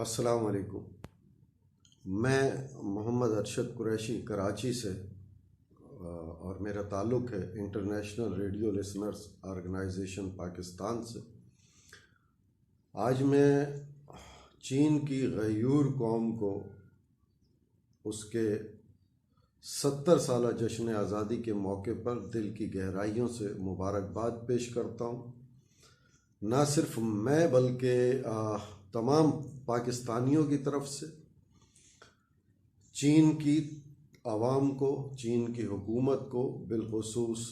السلام علیکم۔ میں محمد ارشد قریشی کراچی سے اور میرا تعلق ہے International radio listeners Organisation Pakistan سے۔ آج میں چین کی غیور قوم کو اس کے 70 سالہ جشن آزادی کے موقع پر دل کی گہرائیوں سے مبارکباد پیش کرتا ہوں۔ نہ صرف میں بلکہ تمام پاکستانیوں کی طرف سے چین کی عوام کو، چین کی حکومت کو، بالخصوص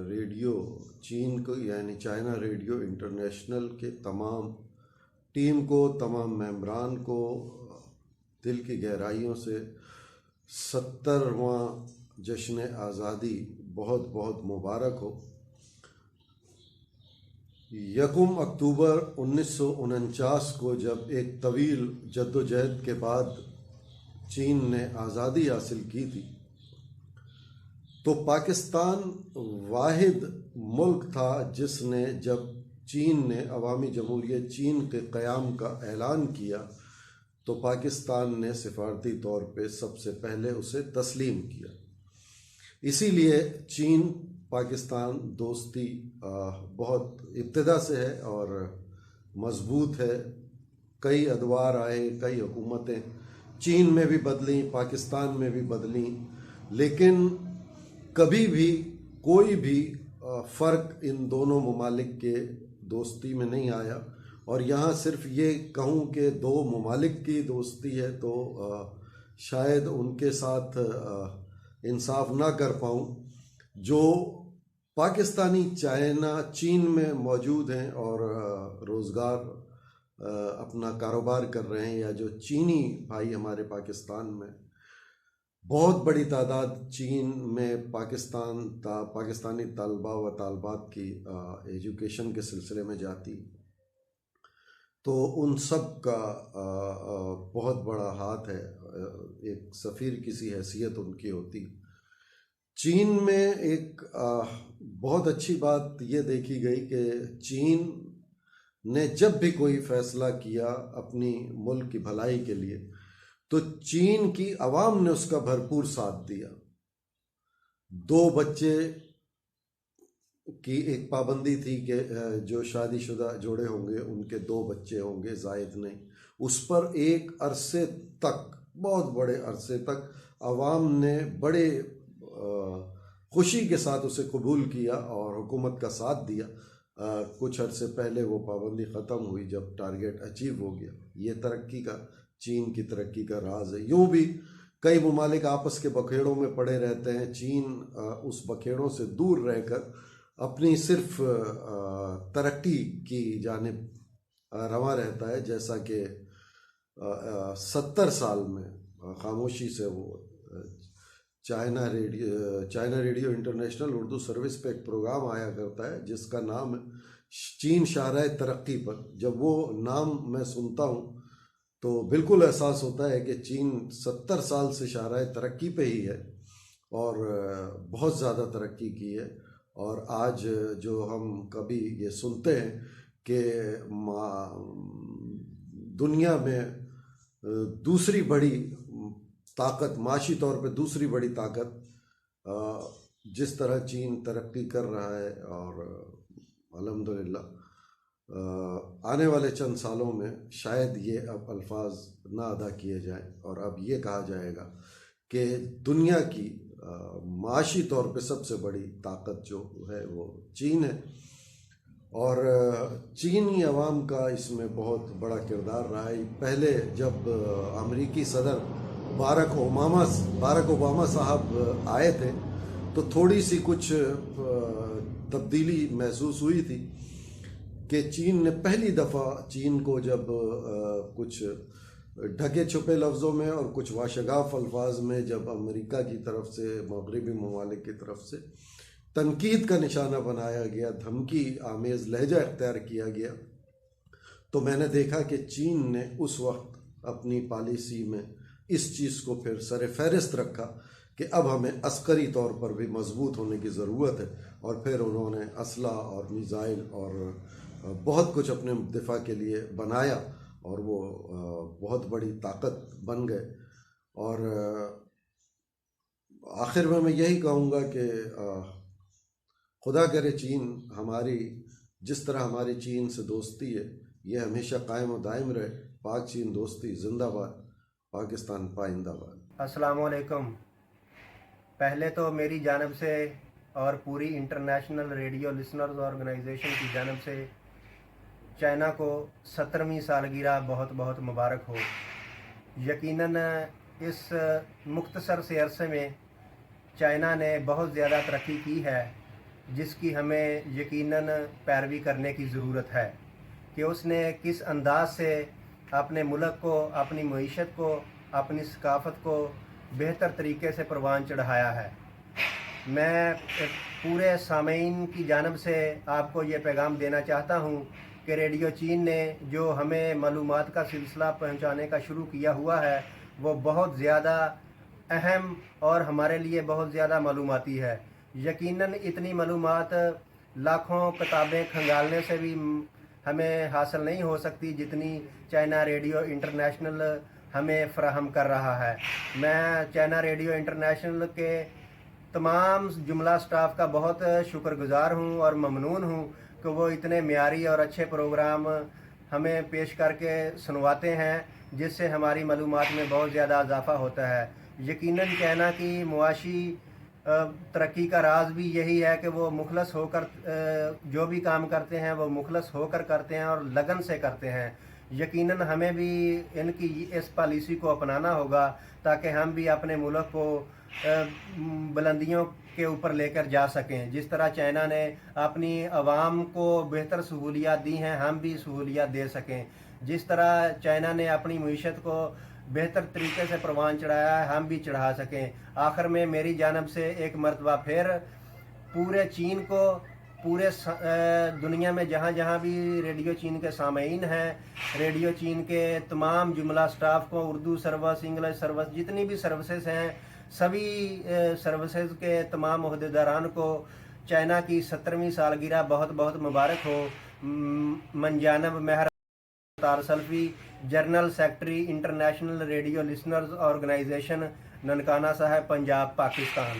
ریڈیو چین کو یعنی چائنا ریڈیو انٹرنیشنل کے تمام ٹیم کو، تمام ممبران کو دل کی گہرائیوں سے 70واں جشن آزادی بہت بہت مبارک ہو۔ 1 اکتوبر 1949 کو جب ایک طویل جدوجہد کے بعد چین نے آزادی حاصل کی تھی تو پاکستان واحد ملک تھا جس نے، جب چین نے عوامی جمہوریہ چین کے قیام کا اعلان کیا تو پاکستان نے سفارتی طور پہ سب سے پہلے اسے تسلیم کیا۔ اسی لیے چین پاکستان دوستی بہت ابتدا سے ہے اور مضبوط ہے۔ کئی ادوار آئے، کئی حکومتیں چین میں بھی بدلیں، پاکستان میں بھی بدلیں، لیکن کبھی بھی کوئی بھی فرق ان دونوں ممالک کے دوستی میں نہیں آیا۔ اور یہاں صرف یہ کہوں کہ دو ممالک کی دوستی ہے تو شاید ان کے ساتھ انصاف نہ کر پاؤں جو پاکستانی چین میں موجود ہیں اور روزگار اپنا کاروبار کر رہے ہیں، یا جو چینی بھائی ہمارے پاکستان میں، بہت بڑی تعداد چین میں پاکستانی طلباء و طالبات کی ایجوکیشن کے سلسلے میں جاتی، تو ان سب کا بہت بڑا ہاتھ ہے، ایک سفیر کی سی حیثیت ان کی ہوتی۔ چین میں ایک بہت اچھی بات یہ دیکھی گئی کہ چین نے جب بھی کوئی فیصلہ کیا اپنی ملک کی بھلائی کے لیے تو چین کی عوام نے اس کا بھرپور ساتھ دیا۔ 2 بچے کی ایک پابندی تھی کہ جو شادی شدہ جوڑے ہوں گے ان کے 2 بچے ہوں گے، زائد نہیں۔ اس پر ایک عرصے تک، بہت بڑے عرصے تک عوام نے بڑے خوشی کے ساتھ اسے قبول کیا اور حکومت کا ساتھ دیا۔ کچھ عرصے پہلے وہ پابندی ختم ہوئی جب ٹارگیٹ اچیو ہو گیا۔ یہ ترقی کا، چین کی ترقی کا راز ہے۔ یوں بھی کئی ممالک آپس کے بکھیڑوں میں پڑے رہتے ہیں، چین اس بکھیڑوں سے دور رہ کر اپنی صرف ترقی کی جانب رواں رہتا ہے، جیسا کہ 70 سال میں خاموشی سے وہ China radio international Urdu service پہ ایک پروگرام آیا کرتا ہے جس کا نام ہے چین شاہراہ ترقی پر۔ جب وہ نام میں سنتا ہوں تو بالکل احساس ہوتا ہے کہ چین 70 سال سے شاہراہ ترقی پہ ہی ہے اور بہت زیادہ ترقی کی ہے۔ اور آج جو ہم کبھی یہ سنتے ہیں کہ دنیا میں دوسری بڑی طاقت، معاشی طور پہ دوسری بڑی طاقت، جس طرح چین ترقی کر رہا ہے، اور الحمدللہ آنے والے چند سالوں میں شاید یہ اب الفاظ نہ ادا کیے جائیں اور اب یہ کہا جائے گا کہ دنیا کی معاشی طور پہ سب سے بڑی طاقت جو ہے وہ چین ہے۔ اور چینی عوام کا اس میں بہت بڑا کردار رہا ہے۔ پہلے جب امریکی صدر باراک اوباما صاحب آئے تھے تو تھوڑی سی کچھ تبدیلی محسوس ہوئی تھی کہ چین نے پہلی دفعہ چین کو جب کچھ ڈھکے چھپے لفظوں میں اور کچھ واشگاف الفاظ میں جب امریکہ کی طرف سے، مغربی ممالک کی طرف سے تنقید کا نشانہ بنایا گیا، دھمکی آمیز لہجہ اختیار کیا گیا، تو میں نے دیکھا کہ چین نے اس وقت اپنی پالیسی میں اس چیز کو پھر سر فہرست رکھا کہ اب ہمیں عسکری طور پر بھی مضبوط ہونے کی ضرورت ہے، اور پھر انہوں نے اسلحہ اور میزائل اور بہت کچھ اپنے دفاع کے لیے بنایا، اور وہ بہت بڑی طاقت بن گئے. اور آخر میں یہی کہوں گا کہ خدا کرے چین ہماری جس طرح ہماری چین سے دوستی ہے یہ ہمیشہ قائم و دائم رہے. پاک چین دوستی زندہ باد. پاکستان پائندہ باد. السلام علیکم. پہلے تو میری جانب سے اور پوری انٹرنیشنل ریڈیو لسنرز آرگنائزیشن کی جانب سے چائنا کو 70ویں سالگرہ بہت بہت مبارک ہو. یقیناً اس مختصر سے عرصے میں چائنا نے بہت زیادہ ترقی کی ہے جس کی ہمیں یقیناً پیروی کرنے کی ضرورت ہے کہ اس نے کس انداز سے اپنے ملک کو، اپنی معیشت کو، اپنی ثقافت کو بہتر طریقے سے پروان چڑھایا ہے. میں پورے سامعین کی جانب سے آپ کو یہ پیغام دینا چاہتا ہوں کہ ریڈیو چین نے جو ہمیں معلومات کا سلسلہ پہنچانے کا شروع کیا ہوا ہے وہ بہت زیادہ اہم اور ہمارے لیے بہت زیادہ معلوماتی ہے. یقیناً اتنی معلومات لاکھوں کتابیں کھنگالنے سے بھی ہمیں حاصل نہیں ہو سکتی جتنی چائنا ریڈیو انٹرنیشنل ہمیں فراہم کر رہا ہے. میں چائنا ریڈیو انٹرنیشنل کے تمام جملہ سٹاف کا بہت شکر گزار ہوں اور ممنون ہوں کہ وہ اتنے معیاری اور اچھے پروگرام ہمیں پیش کر کے سنواتے ہیں جس سے ہماری معلومات میں بہت زیادہ اضافہ ہوتا ہے. یقیناً چائنا کی معاشی ترقی کا راز بھی یہی ہے کہ وہ مخلص ہو کر جو بھی کام کرتے ہیں وہ مخلص ہو کر کرتے ہیں اور لگن سے کرتے ہیں. یقیناً ہمیں بھی ان کی اس پالیسی کو اپنانا ہوگا تاکہ ہم بھی اپنے ملک کو بلندیوں کے اوپر لے کر جا سکیں. جس طرح چائنا نے اپنی عوام کو بہتر سہولیات دی ہیں ہم بھی سہولیات دے سکیں. جس طرح چائنا نے اپنی معیشت کو بہتر طریقے سے پروان چڑھایا ہے ہم بھی چڑھا سکیں. آخر میں میری جانب سے ایک مرتبہ پھر پورے چین کو، پورے دنیا میں جہاں جہاں بھی ریڈیو چین کے سامعین ہیں، ریڈیو چین کے تمام جملہ سٹاف کو، اردو سروس، انگلش سروس، جتنی بھی سروسز ہیں سبھی سروسز کے تمام عہدیداران کو چائنا کی 70ویں سالگرہ بہت بہت مبارک ہو. من جانب Mehr Tar Salfi, general secretary international radio listeners organisation, Nankana Sahib, Punjab, Pakistan.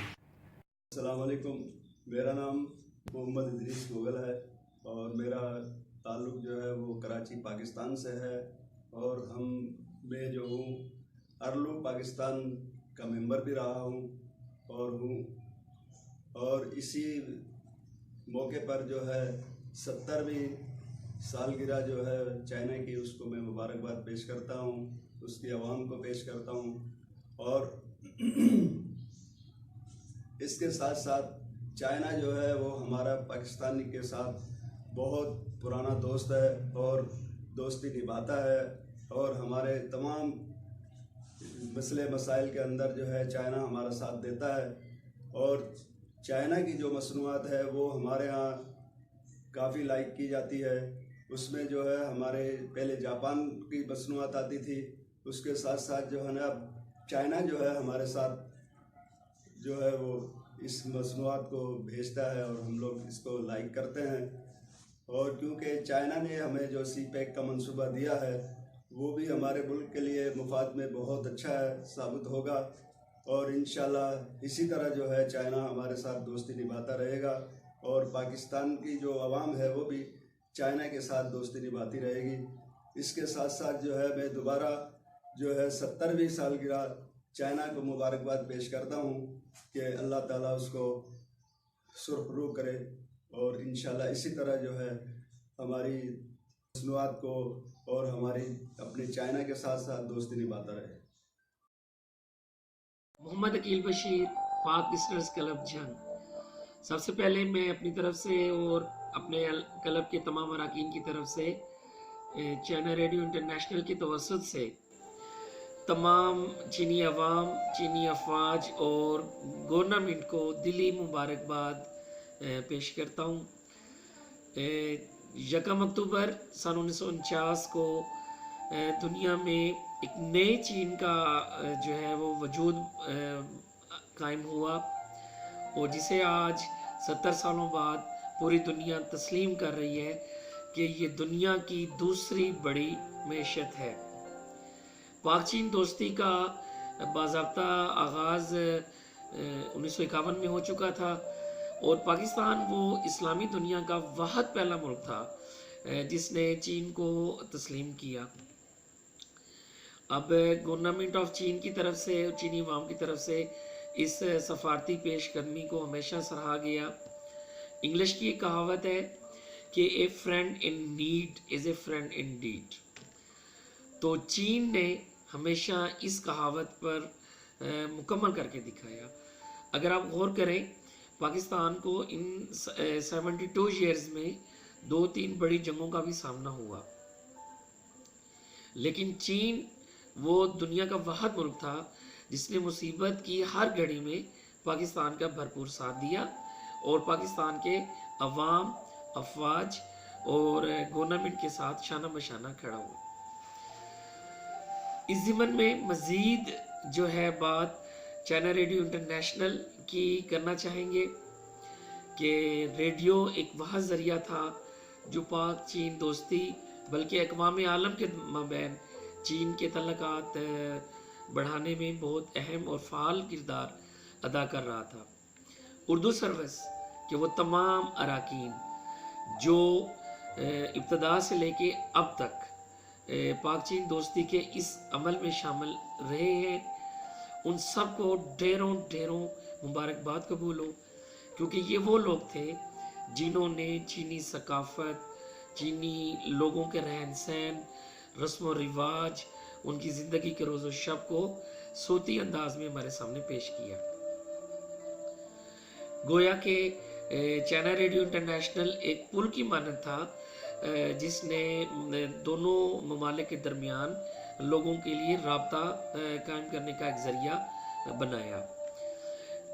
السلام علیکم. میرا نام محمد ادریس مغل ہے اور میرا تعلق جو ہے وہ کراچی پاکستان سے ہے اور میں جو ہوں ارلو پاکستان کا ممبر بھی رہا ہوں اور اسی موقع پر جو ہے 70ویں سالگرہ جو ہے چائنا کی اس کو میں مبارکباد پیش کرتا ہوں، اس کی عوام کو پیش کرتا ہوں. اور اس کے ساتھ ساتھ چائنا جو ہے وہ ہمارا پاکستانی کے ساتھ بہت پرانا دوست ہے اور دوستی نبھاتا ہے اور ہمارے تمام مسئلے مسائل کے اندر جو ہے چائنا ہمارا ساتھ دیتا ہے. اور چائنا کی جو مصنوعات ہے وہ ہمارے ہاں کافی لائک کی جاتی ہے. اس میں جو ہے ہمارے پہلے جاپان کی مصنوعات آتی تھی، اس کے ساتھ ساتھ جو ہے نا چائنا جو ہے ہمارے ساتھ جو ہے وہ اس مصنوعات کو بھیجتا ہے اور ہم لوگ اس کو لائک کرتے ہیں. اور کیونکہ چائنا نے ہمیں جو سی پیک کا منصوبہ دیا ہے وہ بھی ہمارے ملک کے لیے مفاد میں بہت اچھا ہے ثابت ہوگا اور انشاءاللہ اسی طرح جو ہے چائنا ہمارے ساتھ دوستی نبھاتا رہے گا اور پاکستان کی جو عوام ہے وہ بھی چائنا کے ساتھ دوستی نبھاتی رہے گی. اس کے ساتھ ساتھ جو ہے میں دوبارہ جو ہے 70ویں سالگرہ چائنا کو مبارکباد پیش کرتا ہوں کہ اللہ تعالیٰ اس کو سرخ رو کرے اور انشاءاللہ اسی طرح جو ہے ہماری مصنوعات کو اور ہماری اپنے چائنا کے ساتھ ساتھ دوستی نبھاتا رہے. محمد عقیل بشیر، پاک لسنرز کلب جنگ. سب سے پہلے میں اپنی طرف سے اور اپنے کلب کے تمام اراکین کی طرف سے چائنا ریڈیو انٹرنیشنل کی توسط سے تمام چینی عوام، چینی افواج اور گورنمنٹ کو دلی مبارکباد پیش کرتا ہوں. 1 اکتوبر سن 1949 کو دنیا میں ایک نئے چین کا جو ہے وہ وجود قائم ہوا اور جسے آج 70 سالوں بعد پوری دنیا تسلیم کر رہی ہے کہ یہ دنیا کی دوسری بڑی معیشت ہے۔ پاک چین دوستی کا باضابطہ آغاز 1951 میں ہو چکا تھا، اور پاکستان وہ اسلامی دنیا کا واحد پہلا ملک تھا جس نے چین کو تسلیم کیا۔ اب گورنمنٹ آف چین کی طرف سے، چینی عوام کی طرف سے اس سفارتی پیش قدمی کو ہمیشہ سراہا گیا۔ انگلش کی ایک کہاوت ہے کہ a friend in need is a friend indeed, تو چین نے ہمیشہ اس کہاوت پر مکمل کر کے دکھایا۔ اگر آپ غور کریں، پاکستان کو ان 72 ایئرز میں 2-3 بڑی جنگوں کا بھی سامنا ہوا، لیکن چین وہ دنیا کا واحد ملک تھا جس نے مصیبت کی ہر گھڑی میں پاکستان کا بھرپور ساتھ دیا، اور پاکستان کے عوام، افواج اور گورنمنٹ کے ساتھ شانہ بشانہ کھڑا ہوا۔ اس ضمن میں مزید جو ہے بات چائنا ریڈیو انٹرنیشنل کی کرنا چاہیں گے کہ ریڈیو ایک وہ ذریعہ تھا جو پاک چین دوستی بلکہ اقوام عالم کے مابین چین کے تعلقات بڑھانے میں بہت اہم اور فعال کردار ادا کر رہا تھا۔ اردو سروس کہ وہ تمام اراکین جو ابتدا سے لے کے اب تک پاک چین دوستی کے اس عمل میں شامل رہے ہیں، ان سب کو ڈھیروں ڈھیروں مبارکباد قبول ہو، کیونکہ یہ وہ لوگ تھے جنہوں نے چینی ثقافت، چینی لوگوں کے رہن سہن، رسم و رواج، ان کی زندگی کے روز و شب کو صوتی انداز میں ہمارے سامنے پیش کیا۔ گویا کہ چائنا ریڈیو انٹرنیشنل ایک پل کی مانند تھا جس نے دونوں ممالک کے درمیان لوگوں کے لیے رابطہ قائم کرنے کا ایک ذریعہ بنایا۔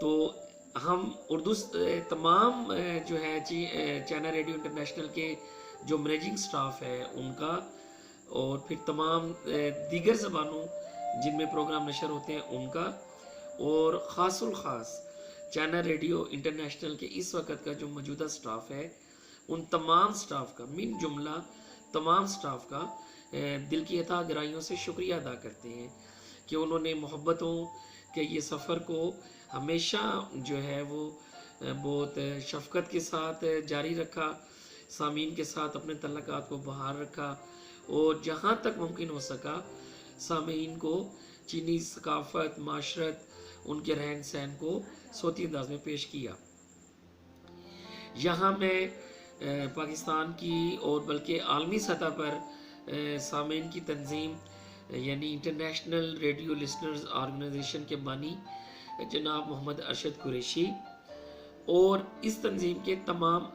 تو ہم اردو تمام جو ہے چائنا ریڈیو انٹرنیشنل کے جو مینیجنگ سٹاف ہے ان کا، اور پھر تمام دیگر زبانوں جن میں پروگرام نشر ہوتے ہیں ان کا، اور خاص الخاص چائنا ریڈیو انٹرنیشنل کے اس وقت کا جو موجودہ سٹاف ہے، ان تمام سٹاف کا، من جملہ تمام سٹاف کا دل کی عطا گرائیوں سے شکریہ ادا کرتے ہیں کہ انہوں نے محبتوں کے یہ سفر کو ہمیشہ جو ہے وہ بہت شفقت کے ساتھ جاری رکھا، سامعین کے ساتھ اپنے تعلقات کو بحال رکھا، اور جہاں تک ممکن ہو سکا سامعین کو چینی ثقافت، معاشرت، ان کے رہن سہن کو صوتی انداز میں پیش کیا۔ یہاں میں پاکستان کی اور بلکہ عالمی سطح پر سامعین کی تنظیم یعنی انٹرنیشنل ریڈیو لسنرز آرگنائزیشن کے بانی جناب محمد ارشد قریشی اور اس تنظیم کے تمام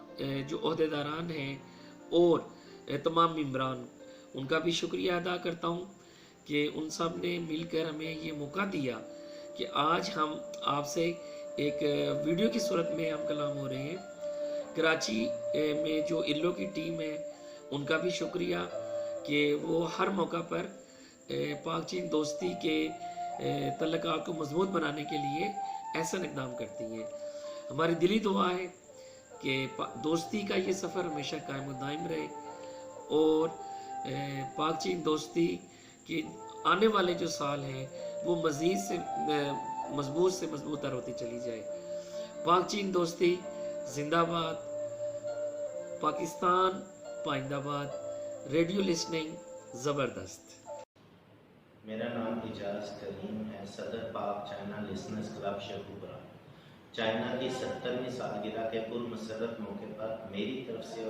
جو عہدیداران ہیں اور تمام ممبران، ان کا بھی شکریہ ادا کرتا ہوں کہ ان سب نے مل کر ہمیں یہ موقع دیا کہ آج ہم آپ سے ایک ویڈیو کی صورت میں ہم کلام ہو رہے ہیں۔ کراچی میں جو ارلو کی ٹیم ہے ان کا بھی شکریہ کہ وہ ہر موقع پر پاک چین دوستی کے تعلقات کو مضبوط بنانے کے لیے احسن اقدام کرتی ہیں۔ ہماری دلی دعا ہے کہ دوستی کا یہ سفر ہمیشہ قائم و دائم رہے، اور پاک چین دوستی کے آنے والے جو سال ہیں وہ مزید سے مضبوط تر ہوتی چلی جائے۔ پاک چین دوستی زندہ باد، پاکستان پائندہ باد، ریڈیو لسننگ زبردست۔ میرا نام اعجاز کریم ہے، صدر پاک China listeners club Sheikhupura. China کی 70ویں سالگرہ کے پرمسرت موقع پر میری طرف سے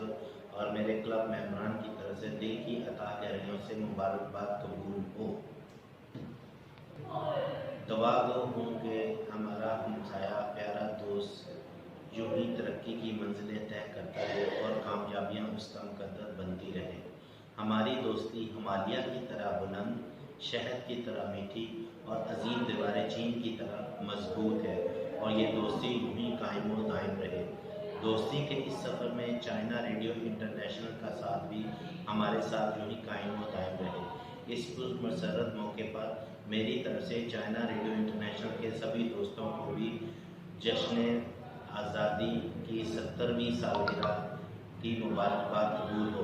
اور میرے کلب ممبران کی طرف سے دل کی عطا گہرائیوں سے مبارکباد قبول ہو۔ دعا گو ہوں کہ ہمارا ہمسایہ پیارا دوست یوں ہی ترقی کی منزلیں طے کرتا رہے اور کامیابیاں اس کا مقدر بنتی رہے۔ ہماری دوستی ہمالیہ کی طرح بلند، شہد کی طرح میٹھی اور عظیم دیوار چین کی طرح مضبوط ہے، اور یہ دوستی یوں ہی قائم و دائم رہے۔ دوستی کے اس سفر میں چائنا ریڈیو انٹرنیشنل کا ساتھ بھی ہمارے ساتھ یوں ہی قائم و دائم رہے۔ اس پرمسرت موقع پر میری طرف سے چائنا ریڈیو انٹرنیشنل کے سبھی دوستوں کو بھی جشن آزادی کی 70ویں سالگرہ کی مبارکباد قبول ہو۔